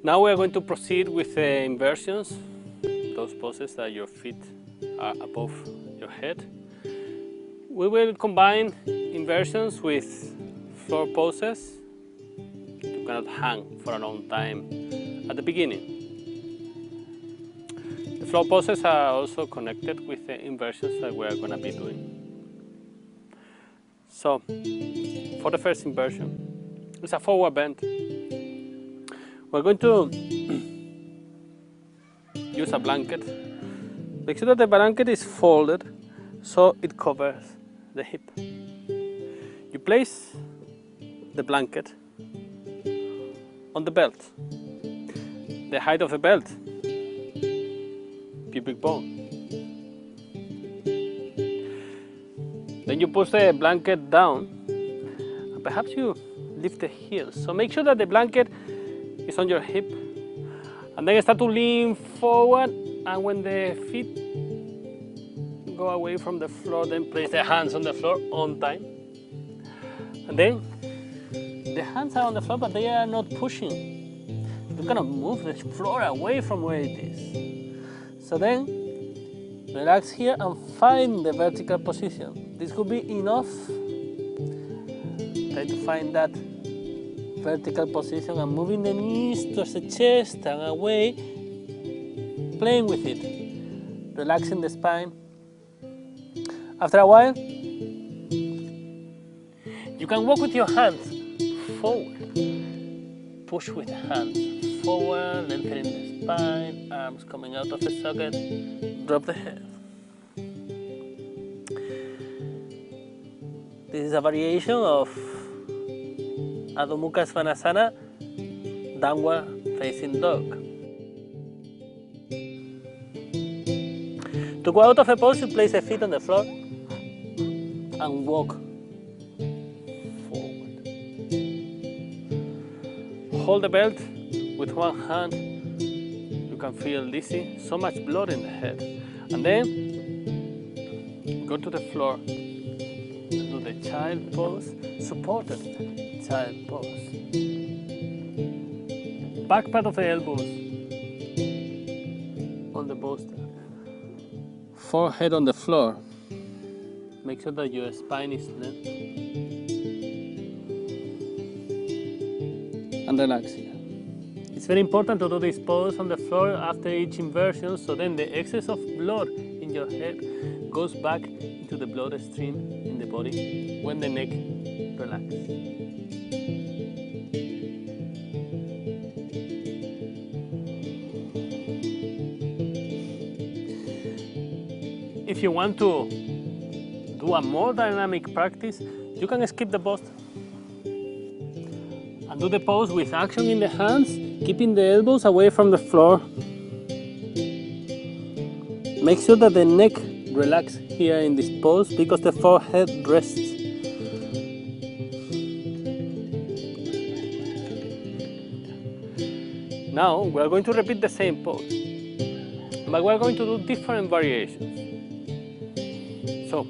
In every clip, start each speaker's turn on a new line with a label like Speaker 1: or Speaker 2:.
Speaker 1: Now we are going to proceed with the inversions, those poses that your feet are above your head. We will combine inversions with floor poses. You cannot hang for a long time at the beginning. The floor poses are also connected with the inversions that we are going to be doing. So, for the first inversion, it's a forward bend. We're going to use a blanket. Make sure that the blanket is folded so it covers the hip. You place the blanket on the belt. The height of the belt, pubic bone. Then you push the blanket down, and perhaps you lift the heels. So make sure that the blanket is on your hip, and then start to lean forward, and when the feet go away from the floor, then place the hands on the floor on time. And then the hands are on the floor, but they are not pushing. You cannot move the floor away from where it is. So then relax here and find the vertical position. This could be enough. Try to find that vertical position and moving the knees towards the chest and away, playing with it, relaxing the spine. After a while, you can walk with your hands forward. Push with the hands forward, lengthening the spine, arms coming out of the socket, drop the head. This is a variation of Adho Mukha Svanasana, downward facing dog. To go out of a pose, you place the feet on the floor and walk forward. Hold the belt with one hand. You can feel dizzy, so much blood in the head. And then go to the floor. Do the child pose, supported child pose. Back part of the elbows on the bolster. Forehead on the floor. Make sure that your spine is length. And relax here. It's very important to do this pose on the floor after each inversion, so then the excess of blood in your head goes back into the bloodstream in the body when the neck relaxes. If you want to do a more dynamic practice, you can skip the pose and do the pose with action in the hands, keeping the elbows away from the floor. Make sure that the neck relaxes here in this pose because the forehead rests. Now we are going to repeat the same pose, but we are going to do different variations. So,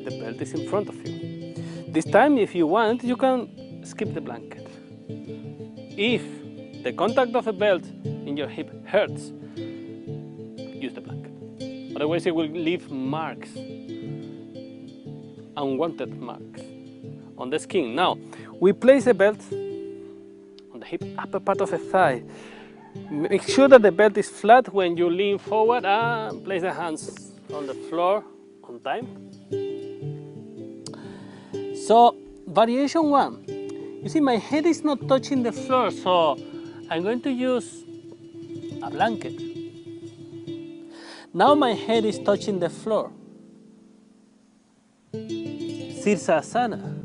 Speaker 1: the belt is in front of you. This time, if you want, you can skip the blanket. If the contact of the belt in your hip hurts, use the blanket. Otherwise, it will leave marks, unwanted marks on the skin. Now, we place the belt on the hip upper part of the thigh. Make sure that the belt is flat when you lean forward and place the hands on the floor on time. So, variation one. You see, my head is not touching the floor, so I'm going to use a blanket. Now my head is touching the floor. Sirsasana.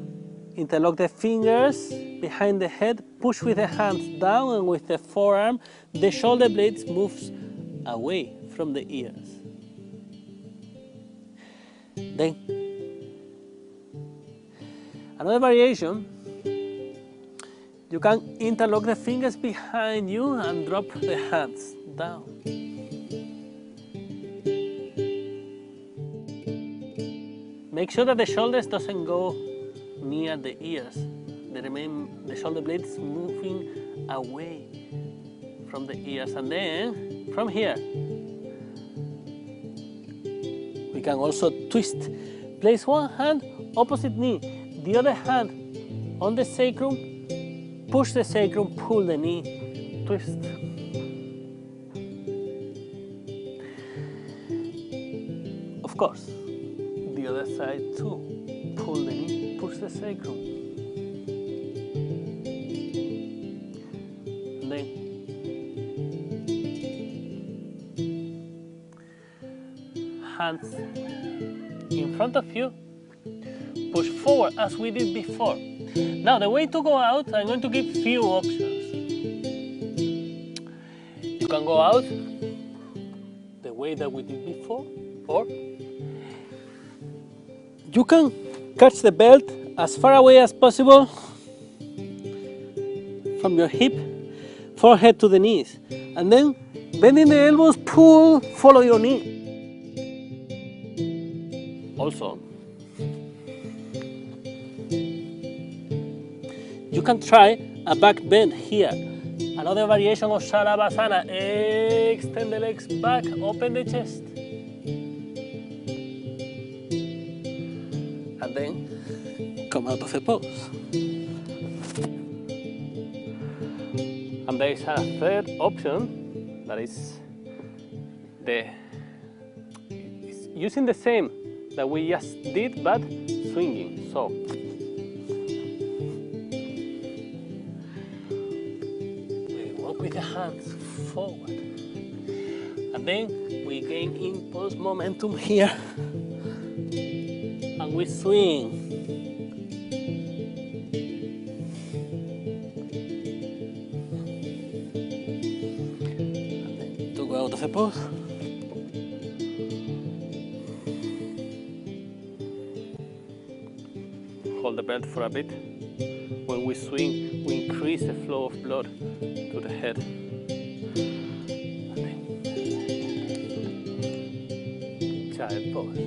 Speaker 1: Interlock the fingers behind the head, push with the hands down, and with the forearm, the shoulder blades moves away from the ears. Then, another variation, you can interlock the fingers behind you and drop the hands down. Make sure that the shoulders doesn't go near the ears. the shoulder blade is moving away from the ears, and then from here we can also twist. Place one hand opposite knee, the other hand on the sacrum, push the sacrum, pull the knee, twist. Of course, the other side too, pull the knee, push the sacrum. And then hands in front of you, push forward as we did before. Now the way to go out, I'm going to give few options. You can go out the way that we did before, or you can catch the belt as far away as possible from your hip, forehead to the knees, and then bending the elbows, pull, follow your knee. Also, you can try a back bend here. Another variation of Shavasana. Extend the legs back, open the chest. And then come out of the pose. And there is a third option that is using the same that we just did, but swinging. So we walk with the hands forward, and then we gain impulse momentum here, and we swing. And then to go out of the pose. Hold the belt for a bit. When we swing, we increase the flow of blood to the head. And then child pose.